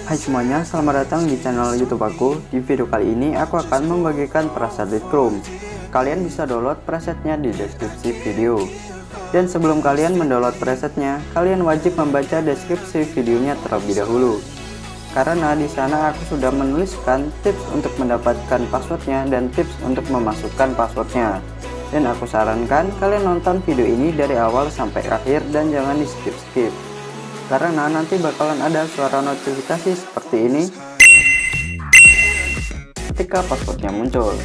Hai semuanya, selamat datang di channel YouTube aku. Di video kali ini aku akan membagikan preset Lightroom. Kalian bisa download presetnya di deskripsi video. Dan sebelum kalian mendownload presetnya, kalian wajib membaca deskripsi videonya terlebih dahulu. Karena di sana aku sudah menuliskan tips untuk mendapatkan passwordnya dan tips untuk memasukkan passwordnya. Dan aku sarankan kalian nonton video ini dari awal sampai akhir dan jangan di skip-skip. Karena nanti bakalan ada suara notifikasi seperti ini ketika passwordnya muncul.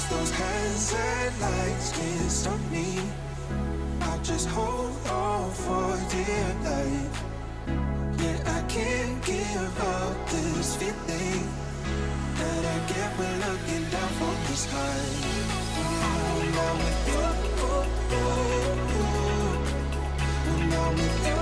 Those hands and lights can't stop me. I'll just hold on for dear life. Yeah, I can't give up this feeling that I get when looking down from the sky. When I'm with you, when I'm with you,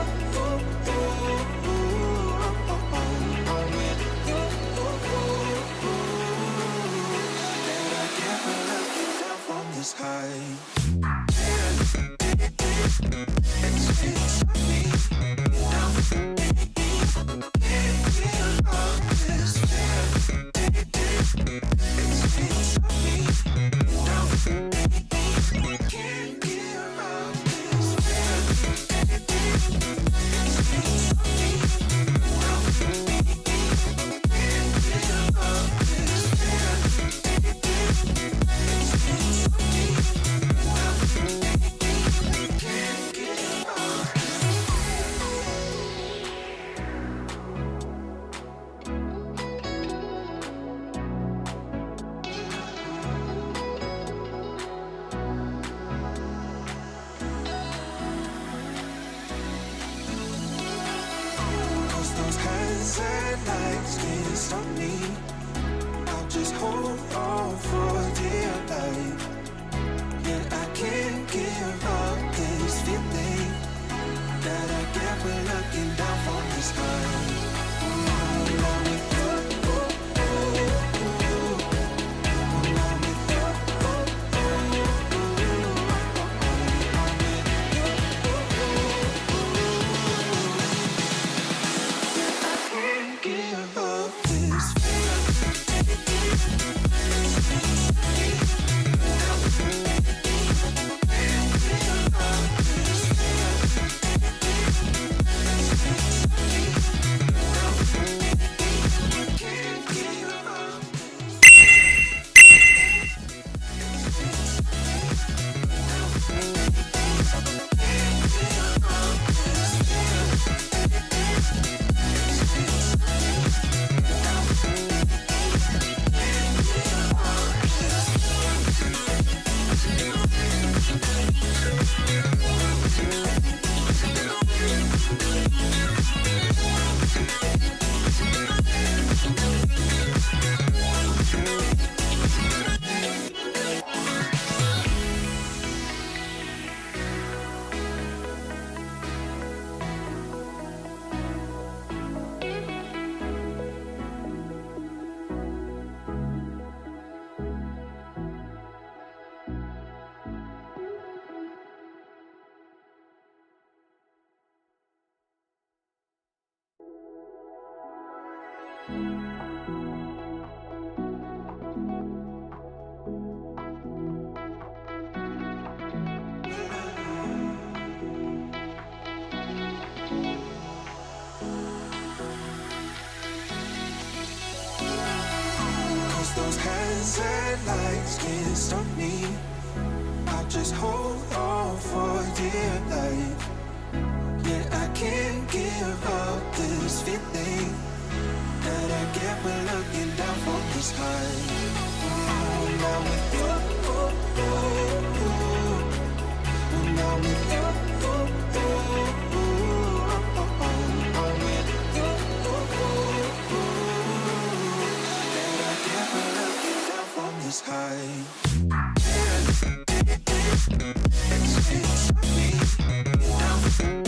lights can't stop me. I'll just hold on for dear life. Yeah, I can't give up this feeling that I get when looking down from the sky. When I'm with you, when I'm with you, I can't give up this those hands and lights can't stop me. I'll just hold on for dear life. Yeah, I can't give up this feeling that I get when looking down from the sky. When I'm with you, when I'm with you, I'm with you. That I get when looking down from the sky. It's me down.